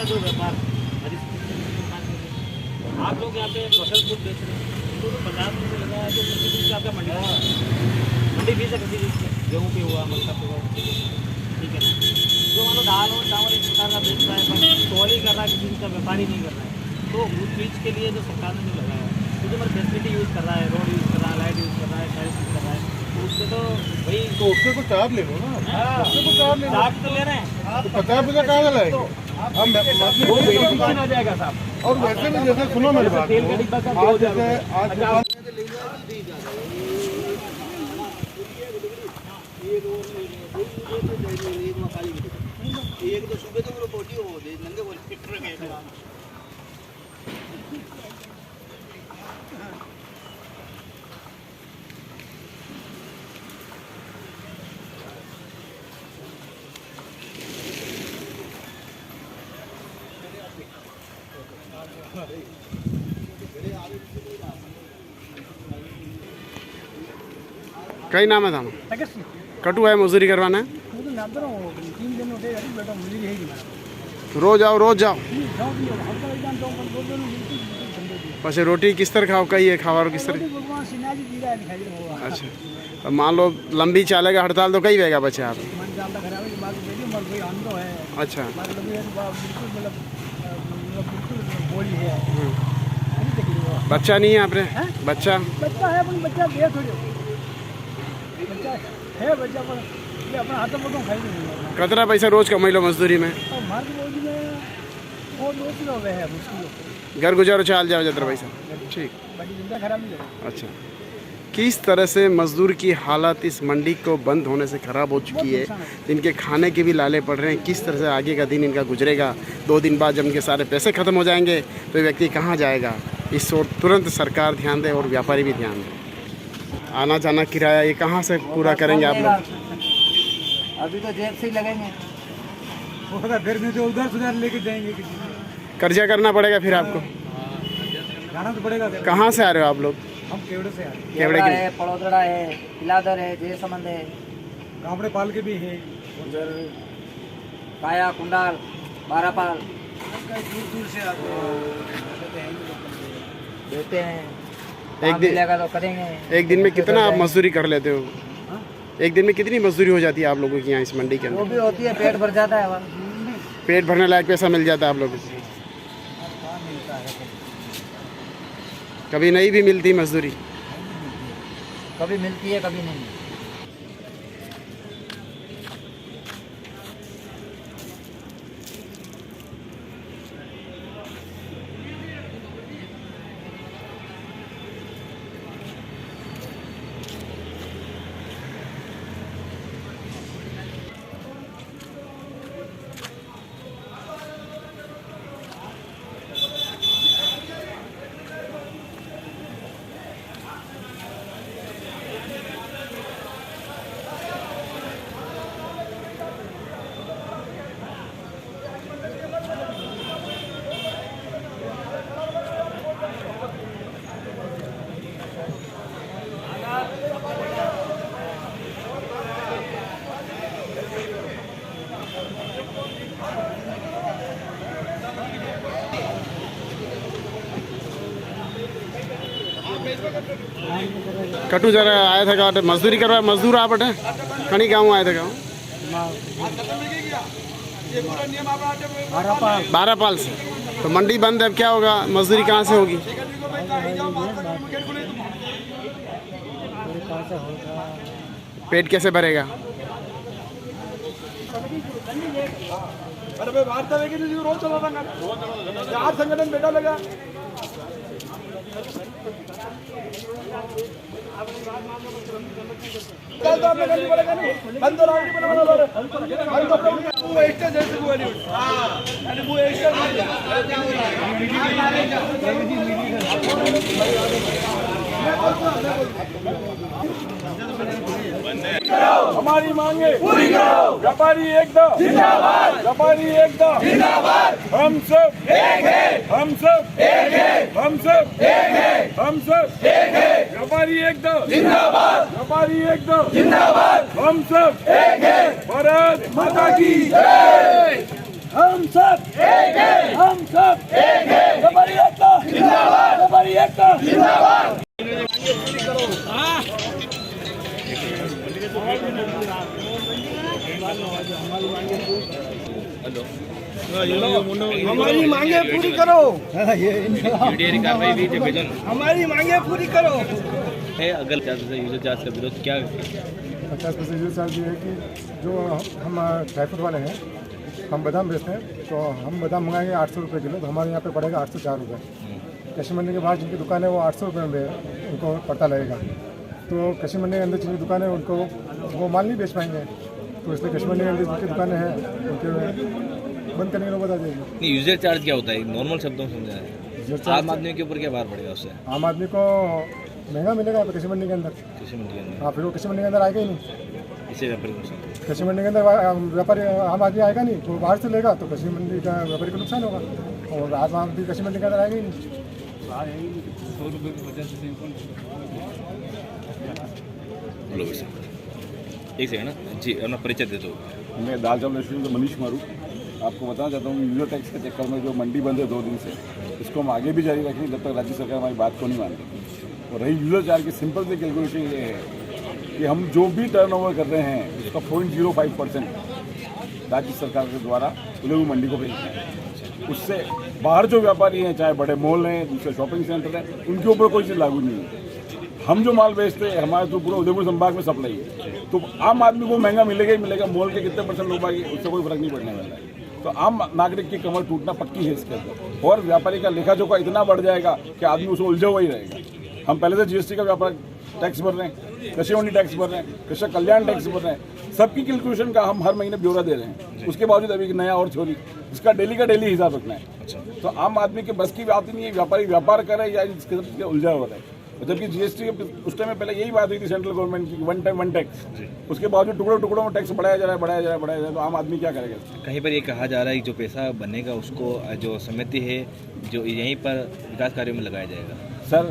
का जो व्यापार आप लोग यहाँ पे प्रोसेस फूड बेच रहे हैं तो 50 रुपये लगा है तो 25 रुपये आपका मंडी फीस है किसी चीज़ की गेहूँ पे हुआ मक्का पे हुआ ठीक है ना। जो मान लो दाल और चावल एक प्रकार का बेच रहा है पर तौल ही कर रहा है किसी चीज़ का व्यापार ही नहीं कर रहा है तो उस चीज़ के लिए जो सरकार ने जो लगाया है तो जो हमारी फैसिलिटी यूज़ कर रहा है रोड यूज़ कर रहा है लाइट यूज़ कर रहा है सारी चीज़ कर रहा है तो उससे तो भाई तो उससे कुछ चार्ज ले लो ना, उससे कुछ चार्ज ले लो। चार्ज तो ले रहे हैं तो 50 रुपये कहाँ से लाएंगे हम? वो वेरिफिकेशन हो जाएगा साहब। और वैसे भी जैसे सुनो मेरी बात, तेल का डिब्बा का आज जैसे आज के बाद एक तो सुबह तो रोटी हो दे नंगे बोल ट्रैक्टर के कई नाम है था कटु है मजदूरी करवाना है रोज आओ પછી रोटी किस तरह खाओ कही है खावा किस तरह। अच्छा तो मान लो लंबी चलेगा हड़ताल तो कई रहेगा बच्चे आप। अच्छा बच्चा नहीं है आपने? बच्चा है बच्चा दे थोड़ी बच्चा है बच्चा पर ये अपना हाथ में तो खाई नहीं। कितना पैसा रोज कमाई लो मजदूरी में? मार्ग रोज में वो रोज लो है मुश्किल घर गुजारो चाल जाओ जितना पैसा ठीक। बड़ी जिंदा खराब नहीं है। अच्छा किस तरह से मजदूर की हालत इस मंडी को बंद होने से ख़राब हो चुकी है, इनके खाने के भी लाले पड़ रहे हैं, किस तरह से आगे का दिन इनका गुजरेगा। 2 दिन बाद जब इनके सारे पैसे ख़त्म हो जाएंगे तो ये व्यक्ति कहाँ जाएगा, इस ओर तुरंत सरकार ध्यान दे और व्यापारी भी ध्यान दे। आना जाना किराया ये कहाँ से पूरा करेंगे आप लोग? अभी तो जेब से ही लगेंगे, घर में तो उधर सुधार लेके जाएंगे किसी कर्जा करना पड़ेगा फिर आपको, जाना तो पड़ेगा। कहाँ से आ रहे हो आप लोग? हम केवड़े से आ रहे हैं। केवड़े है, पड़ोदरा है, पिलादर है, जयसमंद है, गावड़े पाल के भी है, उधर काया कुंडाल बारापाल दूर दूर से आते हैं देते हैं। एक दिन मिलेगा तो करेंगे। एक दिन में कितना आप मजदूरी कर लेते हो? एक दिन में कितनी मजदूरी हो जाती है आप लोगों की यहाँ इस मंडी के वो अंदर? भी होती है, पेट भर जाता है। पेट भरने लायक पैसा मिल जाता है आप लोगों को? कभी नहीं भी मिलती मजदूरी? कभी मिलती है कभी नहीं। कटु जरा आया था गाँव मजदूरी करवा, मजदूर आप बटे खड़ी गाँव आए थे गाँव बारापाल से। तो मंडी बंद है, अब क्या होगा, मजदूरी कहाँ से होगी? पेट कैसे भरेगा? अरे भाई वार्ता लेके रोज चला रहा चार संगठन बेटा लगा हमारी मांगे पूरी करो, व्यापारी एकदम जिंदाबाद, व्यापारी एकदम जिंदाबाद। हम सब एक है, हम सब एक है, हम सब एक है, हम सब एक है, व्यापारी एकदम जिंदाबाद, व्यापारी एकदम जिंदाबाद। हम सब एक है, भारत माता की जय। हम सब एक है। हमारी मांगे पूरी करो, हमारी मांगे पूरी करो। अगर यूजर चार्ज का विरोध क्या 50% यूजर चार्ज ये है कि जो हम ड्राई फ्रूट वाले हैं, हम बादाम बेचते हैं, तो हम बादाम मंगाएंगे 800 रुपये किलो, तो हमारे यहाँ पे पड़ेगा 804 रुपये। कृषि मंडी के बाहर जिनकी दुकान है वो 800 रुपये में उनको पड़ता लगेगा, तो कृषि मंडी के अंदर जिनकी दुकान है उनको वो माल नहीं बेच पाएंगे, तो इसलिए कृषि मंडी के अंदर जिनकी दुकानें हैं उनके बंद करने की नौबत आ जाएगी। नहीं, यूजर चार्ज क्या होता है नॉर्मल शब्दों में समझा है, आम आदमी के ऊपर क्या भार पड़ेगा उससे? आम आदमी को महंगा मिलेगा कृषि मंडी के अंदर। कृषि मंडी के अंदर हाँ, फिर वो कृषि मंडी के अंदर आएगा ही नहीं, इससे व्यापारी नुकसान। कृषि मंडी के अंदर व्यापारी आम आदमी आएगा नहीं, तो बाहर से लेगा तो कृषि मंडी का व्यापारी को नुकसान होगा, और आम आदमी कृषि मंडी के अंदर आएगा ही नहीं। बोलो वैसे एक सेकंड ना जी, अपना परिचय दे दो। मैं दाल चावल रेस्टोरेंट से मनीष मारू। आपको बताना चाहता हूँ यूजर टैक्स के चक्कर में जो मंडी बंद है 2 दिन से, इसको हम आगे भी जारी रखेंगे जब तक राज्य सरकार हमारी बात को नहीं मानती। और रही यूजर चार्ज की सिंपल से कैलकुलेशन ये है कि हम जो भी टर्नओवर कर रहे हैं उसका 0.05% राज्य सरकार के द्वारा उन्हें मंडी को भेजते हैं। उससे बाहर जो व्यापारी हैं, चाहे बड़े मॉल हैं, दूसरे शॉपिंग सेंटर हैं, उनके ऊपर कोई चीज़ लागू नहीं है। हम जो माल बेचते हैं हमारे तो पूरा उदयपुर संभाग में सप्लाई है, तो आम आदमी को महंगा मिलेगा ही मिलेगा। मॉल के कितने % लोग आएंगे उससे कोई फर्क नहीं पड़ने वाला है। तो आम नागरिक की कमर टूटना पक्की है इसके अंदर, और व्यापारी का लेखा जोखा इतना बढ़ जाएगा कि आदमी उसको उलझा हुआ ही रहेगा। हम पहले से जीएसटी का व्यापार टैक्स भर रहे हैं, कृषि मंडी टैक्स भर रहे हैं, कृषक कल्याण टैक्स भर रहे हैं, सबकी कैलकुलेशन का हम हर महीने ब्यौरा दे रहे हैं। उसके बावजूद अभी नया और छोरी इसका डेली का डेली हिसाब रखना है। तो आम आदमी के बस की बात ही नहीं है, व्यापारी व्यापार करे या इसके उलझा हुआ है। जबकि जीएसटी के उस टाइम में पहले यही बात हुई थी सेंट्रल गवर्नमेंट की, वन टाइम वन टैक्स, उसके बावजूद टुकड़ों में टैक्स बढ़ाया जा रहा है, तो आम आदमी क्या करेगा? कहीं पर ये कहा जा रहा है कि जो पैसा बनेगा उसको जो समिति है जो यहीं पर विकास कार्यों में लगाया जाएगा। सर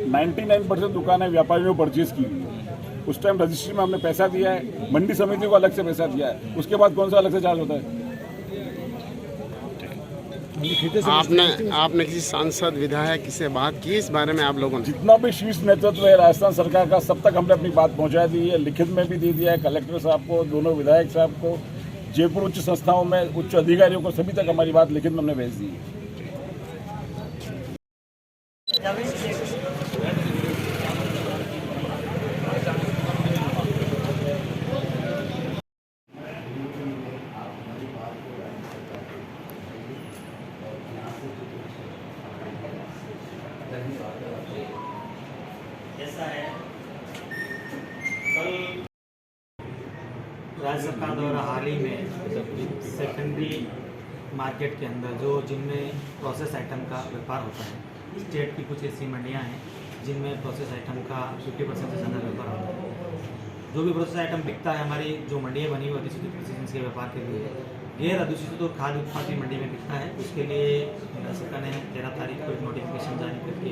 99% दुकानें व्यापारियों ने परचेज की हुई है। उस टाइम रजिस्ट्री में हमने पैसा दिया है, मंडी समिति को अलग से पैसा दिया है, उसके बाद कौन सा अलग से चार्ज होता है? आपने किसी सांसद विधायक से बात की इस बारे में? आप लोगों ने जितना भी शीर्ष नेतृत्व है राजस्थान सरकार का, सब तक हमने अपनी बात पहुंचा दी है, लिखित में भी दे दिया है कलेक्टर साहब को, दोनों विधायक साहब को, जयपुर उच्च संस्थाओं में उच्च अधिकारियों को, सभी तक हमारी बात लिखित में हमने भेज दी है। ऐसा है, कल राज्य सरकार द्वारा हाल ही में सेकेंडरी मार्केट के अंदर जिनमें प्रोसेस आइटम का व्यापार होता है, स्टेट की कुछ ऐसी मंडियां हैं जिनमें प्रोसेस आइटम का 50% से ज़्यादा व्यापार होता है। जो भी प्रोसेस आइटम बिकता है, हमारी जो मंडियाँ बनी हुई अधिसूचित प्रोसेस के व्यापार के लिए, गैर अधिसूचित और खाद्य उत्पाद की मंडी में बिकता है। उसके लिए सरकार ने 13 तारीख को एक नोटिफिकेशन जारी करके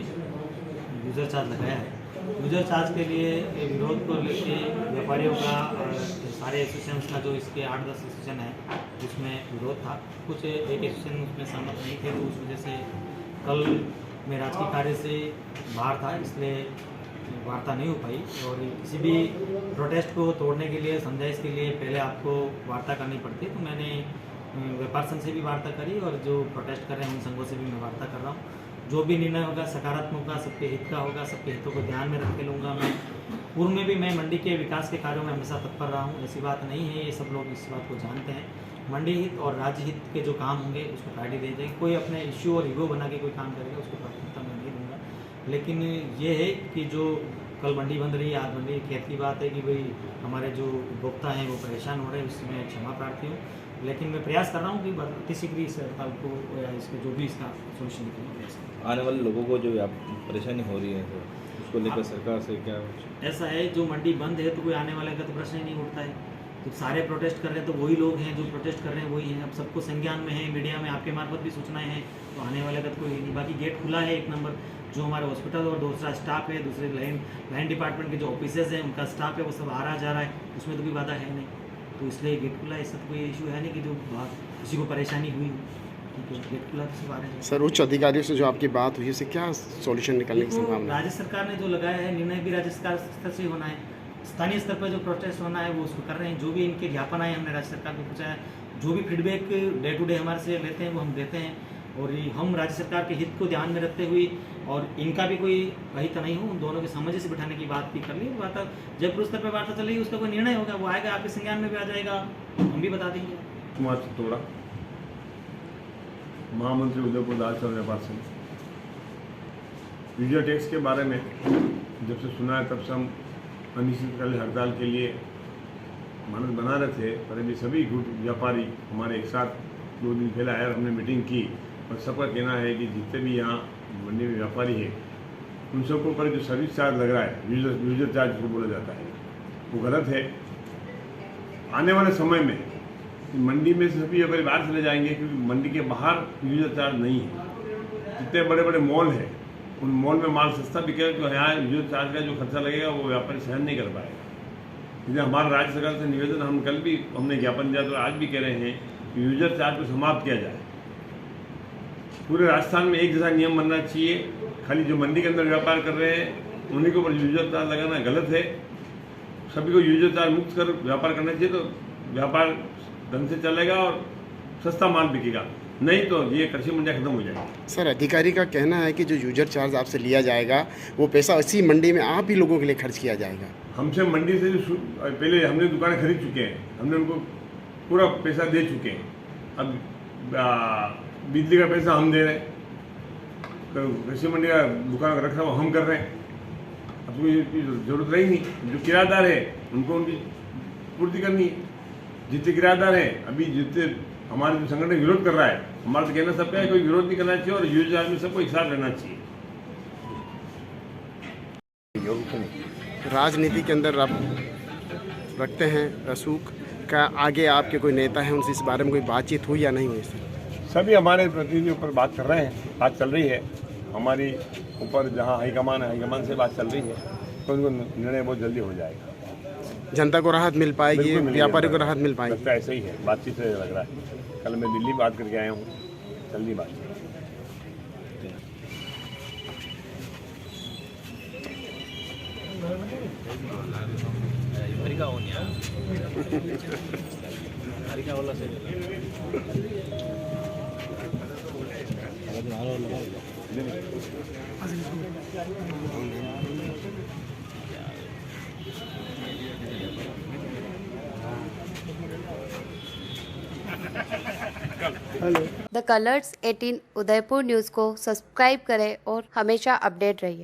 यूज़र चार्ज लगाया है। यूज़र चार्ज के लिए विरोध को लेके व्यापारियों का सारे एसोसिएशन का जो इसके 8-10 एसोसिएशन है उसमें विरोध था। कुछ एक एसोसिएशन उसमें सहमत नहीं थे, तो उस वजह से कल मैं राजकीय कार्य से बाहर था, इसलिए वार्ता नहीं हो पाई। और किसी भी प्रोटेस्ट को तोड़ने के लिए, समझाइश के लिए पहले आपको वार्ता करनी पड़ती है, तो मैंने व्यापार संघ से भी वार्ता करी और जो प्रोटेस्ट कर रहे हैं उन संघों से भी मैं वार्ता कर रहा हूँ। जो भी निर्णय होगा सकारात्मक होगा, सबके हित का होगा, सबके हितों को ध्यान में रख के लूँगा। मैं पूर्व में भी मैं मंडी के विकास के कार्यों में हमेशा तत्पर रहा हूँ, ऐसी बात नहीं है, ये सब लोग इस बात को जानते हैं। मंडी हित और राज्य हित के जो काम होंगे उसको प्रायोरिटी दे जाएगी। कोई अपने इश्यू और ईगो बना के कोई काम करेगा उसको प्राथमिकता मैं नहीं दूँगा। लेकिन ये है कि जो कल मंडी बंद रही, आज मंडी खेत की बात है कि भाई हमारे जो उपभोक्ता हैं वो परेशान हो रहे हैं, उसमें क्षमा प्रार्थी हूँ। लेकिन मैं प्रयास कर रहा हूँ कि अतिशीघ्र इस हड़ताल को या इसके जो भी इसका सोल्यूशन निकलने का प्रयास करूँ। आने वाले लोगों को जो परेशानी हो रही है तो उसको लेकर सरकार से क्या? ऐसा है, जो मंडी बंद है तो कोई आने वाले का तो प्रश्न ही नहीं उठता है। तो सारे प्रोटेस्ट कर रहे हैं तो वही लोग हैं जो प्रोटेस्ट कर रहे हैं, वही हैं। अब सबको संज्ञान में है, मीडिया में आपके मार्फत भी सूचनाएं हैं, तो आने वाले का तो कोई नहीं। बाकी गेट खुला है 1 नंबर, जो हमारे हॉस्पिटल और दूसरा स्टाफ है, दूसरे लाइन डिपार्टमेंट के जो ऑफिसेज हैं उनका स्टाफ है, वो सब आ रहा जा रहा है, उसमें तो कोई बाधा है नहीं। तो इसलिए गेट खुला है, इससे तो कोई इशू है नहीं कि जो किसी को परेशानी हुई। ठीक है, गेट खुला तो सब आ रहे हैं। सर, उच्च अधिकारियों से जो आपकी बात हुई उससे क्या सॉल्यूशन निकलने की संभावना? राज्य सरकार ने जो लगाया है निर्णय भी राज्य सरकार स्तर से होना है, स्थानीय स्तर पर जो प्रोटेस्ट होना है वो उसको कर रहे हैं। जो भी इनके ज्ञापन आए हमने राज्य सरकार को पूछा है, जो भी फीडबैक डे टू डे हमारे से लेते हैं वो हम देते हैं, और हम राज्य सरकार के हित को ध्यान में रखते हुए और इनका भी कोई अहित नहीं हो, उन दोनों के समझ से बिठाने की बात भी कर ली। वार्ता जयपुर स्तर पर वार्ता चल रही है, उसका कोई निर्णय होगा, वो आएगा आपके संज्ञान में भी आ जाएगा, हम भी बता देंगे। कुमार चित्तौड़ा, महामंत्री उदयपुर दाल चौक व्यापार संघ। यूजर टैक्स के बारे में जब से सुना है तब से हम अनिश्चितकालीन हड़ताल के लिए मानस बना रहे थे, पर अभी सभी गुट व्यापारी हमारे एक साथ 2 दिन पहले आए और हमने मीटिंग की, और सबका कहना है कि जितने भी यहाँ मंडी में व्यापारी है उन सबके ऊपर जो सर्विस चार्ज लग रहा है, यूजर चार्ज जो बोला जाता है, वो गलत है। आने वाले समय में मंडी में से सभी व्यापारी बाहर चले जाएंगे, क्योंकि मंडी के बाहर यूजर चार्ज नहीं है। जितने बड़े बड़े मॉल हैं उन मॉल में माल सस्ता बिकेगा, तो यहाँ यूजर चार्ज का जो खर्चा लगेगा वो व्यापारी सहन नहीं कर पाएगा। इसलिए हमारा राज्य सरकार से निवेदन, हम कल भी हमने ज्ञापन दिया, तो आज भी कह रहे हैं कि यूजर चार्ज को समाप्त किया जाए। पूरे राजस्थान में एक जैसा नियम बनना चाहिए, खाली जो मंडी के अंदर व्यापार कर रहे हैं उन्हीं के ऊपर यूजर चार्ज लगाना गलत है। सभी को यूजर चार्ज मुक्त कर व्यापार करना चाहिए, तो व्यापार ढंग से चलेगा और सस्ता माल बिकेगा, नहीं तो ये कृषि मंडियाँ खत्म हो जाएगी। सर, अधिकारी का कहना है कि जो यूजर चार्ज आपसे लिया जाएगा वो पैसा इसी मंडी में आप ही लोगों के लिए खर्च किया जाएगा। हमसे मंडी से जो पहले हमने दुकानें खरीद चुके हैं, हमने उनको पूरा पैसा दे चुके हैं। अब बिजली का पैसा हम दे रहे हैं, कृषि मंडी का दुकान का रखा हम कर रहे हैं। अब कोई जरूरत रही नहीं, जो किराएदार है उनको उनकी पूर्ति करनी है। जितने किराएदार हैं, अभी जितने हमारे जो संगठन विरोध कर रहा है, हमारा तो कहना सबका है कोई विरोध नहीं करना चाहिए, और यूजर चार्ज में सबको एक साथ रहना चाहिए। राजनीति के अंदर आप रखते हैं रसूख का, आगे आपके कोई नेता हैं उनसे इस बारे में कोई बातचीत हुई या नहीं हुई? सभी हमारे प्रतिनिधियों पर बात कर रहे हैं, बात चल रही है हमारी ऊपर, जहां हाईकमान है हाईकमान से बात चल रही है, तो उनको निर्णय बहुत जल्दी हो जाएगा। जनता को राहत मिल पाएगी, व्यापारी को राहत मिल पाएगी? लगता है ऐसा ही है, बातचीत से लग रहा है। कल मैं दिल्ली बात करके आया हूँ, जल्दी बात। द कलर्स 18 उदयपुर न्यूज़ को सब्सक्राइब करें और हमेशा अपडेट रहिए।